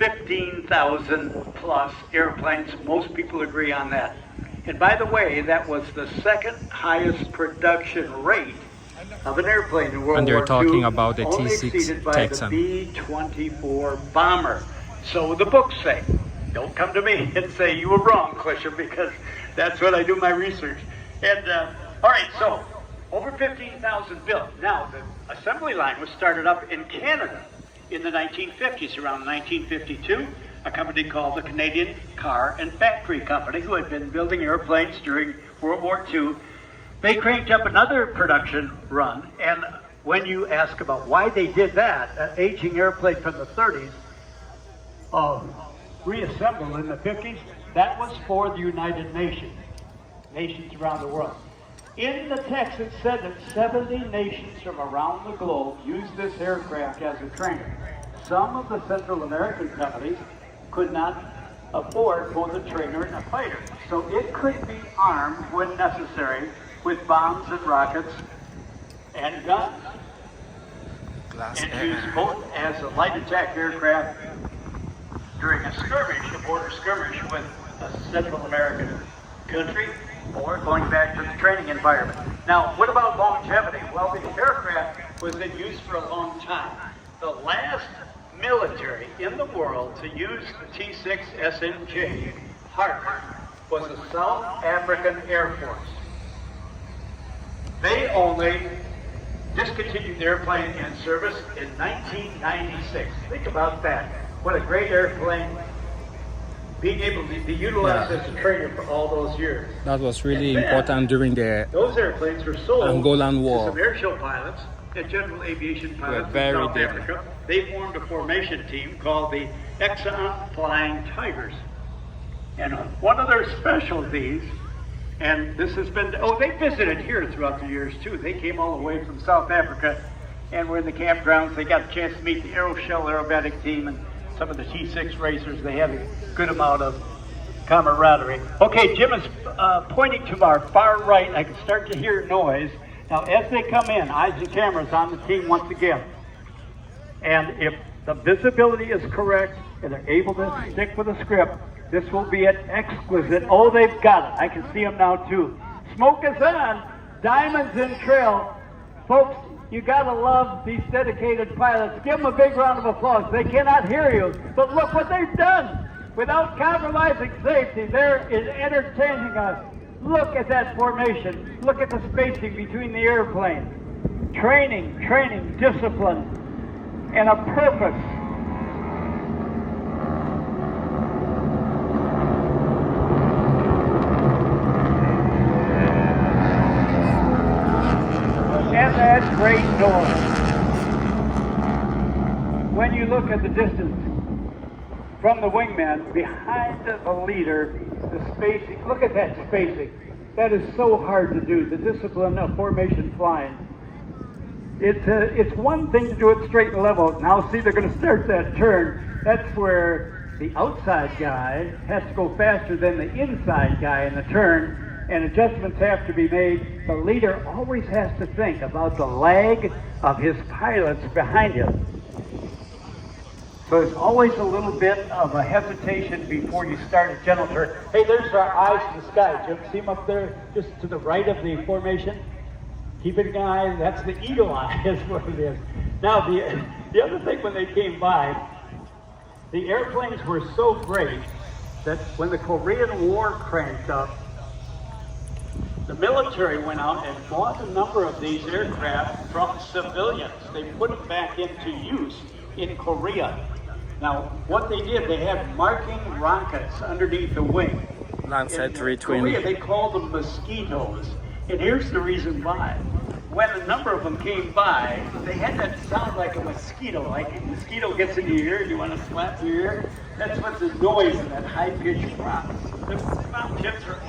15,000 plus airplanes. Most people agree on that. And by the way, that was the second highest production rate of an airplane in World And they're War talking II, about the only T6 exceeded by Texan. the B-24 bomber. So the books say. Don't come to me and say you were wrong, Clisher, because that's what I do my research. And all right, so over 15,000 built. Now the assembly line was started up in Canada in the 1950s. Around 1952, a company called the Canadian Car and Factory Company, who had been building airplanes during World War II, they cranked up another production run. And when you ask about why they did that, an aging airplane from the 30s, reassembled in the 50s, that was for the United Nations, nations around the world. In the text, it said that 70 nations from around the globe used this aircraft as a trainer. Some of the Central American companies could not afford both a trainer and a fighter, so it could be armed when necessary with bombs and rockets and guns, and used both as a light attack aircraft during a skirmish, a border skirmish with a Central American country, or going back to the training environment. Now, what about longevity? Well, the aircraft was in use for a long time. The last military in the world to use the T-6 SNJ Harper was the South African Air Force. They only discontinued the airplane in service in 1996. Think about that. What a great airplane, being able to be utilized as a trainer for all those years. That was really important during the those airplanes were sold Angolan War. to some airshow pilots and general aviation pilots in very South Africa. They formed a formation team called the Exxon Flying Tigers. And one of their specialties, and this has been, they visited here throughout the years too. They came all the way from South Africa and were in the campgrounds. They got a chance to meet the Aeroshell aerobatic team and some of the T6 racers. They had a good amount of camaraderie. Okay, Jim is pointing to our far right. I can start to hear noise. Now, as they come in, eyes and cameras on the team once again. And if the visibility is correct and they're able to stick with the script, this will be an exquisite. Oh, they've got it. I can see them now, too. Smoke is on. Diamonds in trail. Folks, you gotta love these dedicated pilots. Give them a big round of applause. They cannot hear you, but look what they've done. Without compromising safety, they're entertaining us. Look at that formation. Look at the spacing between the airplanes. Training, discipline, and a purpose. And that great noise. When you look at the distance from the wingman behind the leader, the spacing, look at that spacing. That is so hard to do, the discipline of formation flying. It's one thing to do it straight and level. Now see, they're going to start that turn. That's where the outside guy has to go faster than the inside guy in the turn, and adjustments have to be made. The leader always has to think about the lag of his pilots behind him. So there's always a little bit of a hesitation before you start a gentle turn. Hey, there's our eyes in the sky, Jim. See them up there just to the right of the formation? Keep it an eye, that's the eagle eye is what it is. Now, the other thing when they came by, the airplanes were so great that when the Korean War cranked up, the military went out and bought a number of these aircraft from civilians. They put them back into use in Korea. Now, what they did, they had marking rockets underneath the wing. Lancet In 320. Korea, they called them mosquitoes. And here's the reason why. When a number of them came by, they had that sound like a mosquito. Like a mosquito gets in your ear and you want to slap your ear. That's what the noise in that high-pitched rock. The sound tips are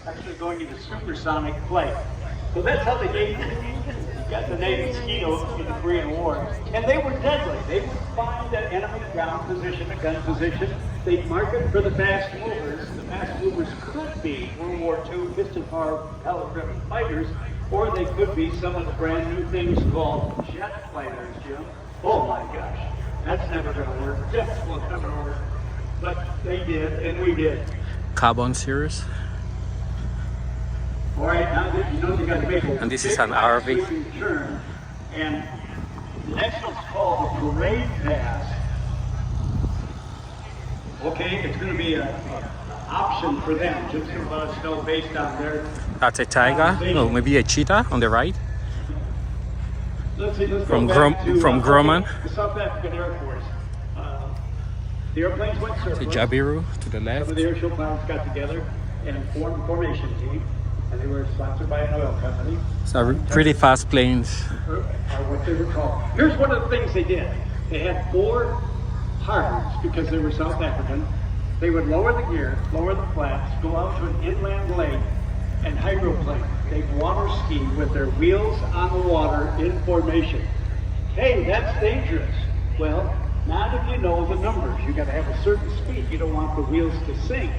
actually going into supersonic flight. So that's how they got the name mosquito in the Korean War. And they were deadly. They would find an enemy ground position, a gun position. They'd mark it for the fast movers. The fast movers could be World War II piston-powered propeller-driven fighters, or they could be some of the brand new things called jet fighters, Jim. Oh my gosh. That's never going to work. Yes, well, it's never going to work. But they did, and we did. Carbon series. All right, now that you know you got to make a And this is big an RV. sweeping turn, and that's what's called a parade pass. Okay, it's going to be an option for them, just to let us know based on their. That's a tiger. No, maybe a cheetah on the right. Let's see, let's From go back to, Grumman. the South African Air Force. The airplanes went To surface. Jabiru to the Some left. of the airshow pilots got together and formed a formation team, and they were sponsored by an oil company. So pretty fast planes. Are what they were called. Here's one of the things they did. They had 4 harbors because they were South African. They would lower the gear, lower the flaps, go out to an inland lake, and hydroplane. They'd water ski with their wheels on the water in formation. Hey, that's dangerous. Well, not if you know the numbers. You got to have a certain speed. You don't want the wheels to sink.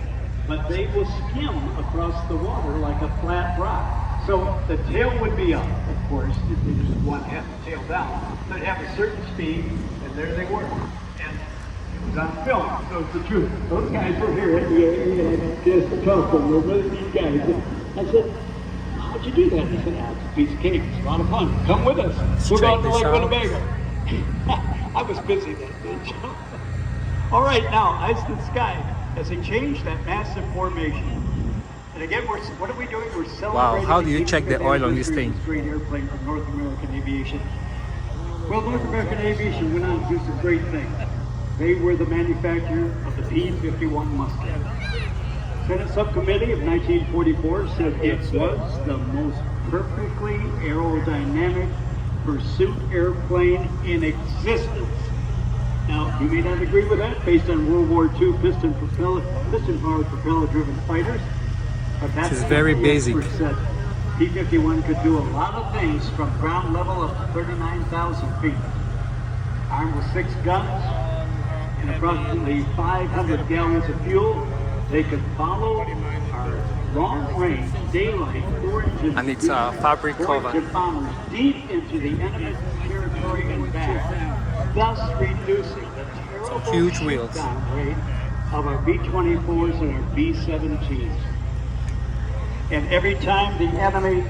But they will skim across the water like a flat rock. So the tail would be up, of course, if they just want to have the tail down. They'd have a certain speed, and there they were. And it was on film, so it's the truth. Those guys were here at the area, just talking with these guys. I said, how'd you do that? He said, it's a piece of cake. It's a lot of fun. Come with us. We're going to Lake Winnebago. I was busy that day. All right, now, eyes to the sky. As they change that massive formation. And again, what are we doing? We're celebrating. Wow, how do you the check the oil on this thing? This great airplane from North American Aviation. Well, North American Aviation went on to do some great things. They were the manufacturer of the P-51 Mustang. Senate Subcommittee of 1944 said it was the most perfectly aerodynamic pursuit airplane in existence. Now, you may not agree with that based on World War II piston-powered propeller-driven fighters, but that's This is very what the basic. experts said. P-51 could do a lot of things from ground level up to 39,000 feet. Armed with 6 guns and approximately 500 gallons of fuel, they could follow our long-range daylight 4-engine And it's a fabric cover. bombers deep into the enemy territory and back, thus reducing the terrible Huge wheels. down rate of our B-24s and our B-17s. And every time the enemy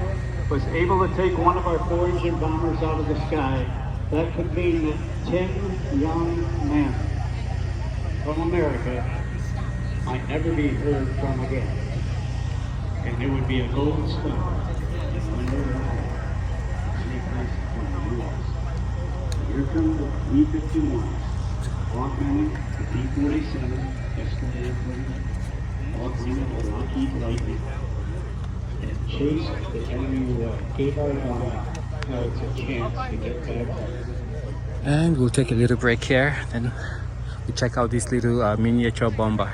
was able to take one of our 4-engine bombers out of the sky, that could mean that 10 young men from America might never be heard from again. And there would be a golden star when they were from the U.S. Here come the B-51s, walking the B-47, Escalade airplane, walking the Lockheed Lightning, and chased the enemy away. Gave our pilots a chance to get back home. And we'll take a little break here. Then we check out this little miniature bomber.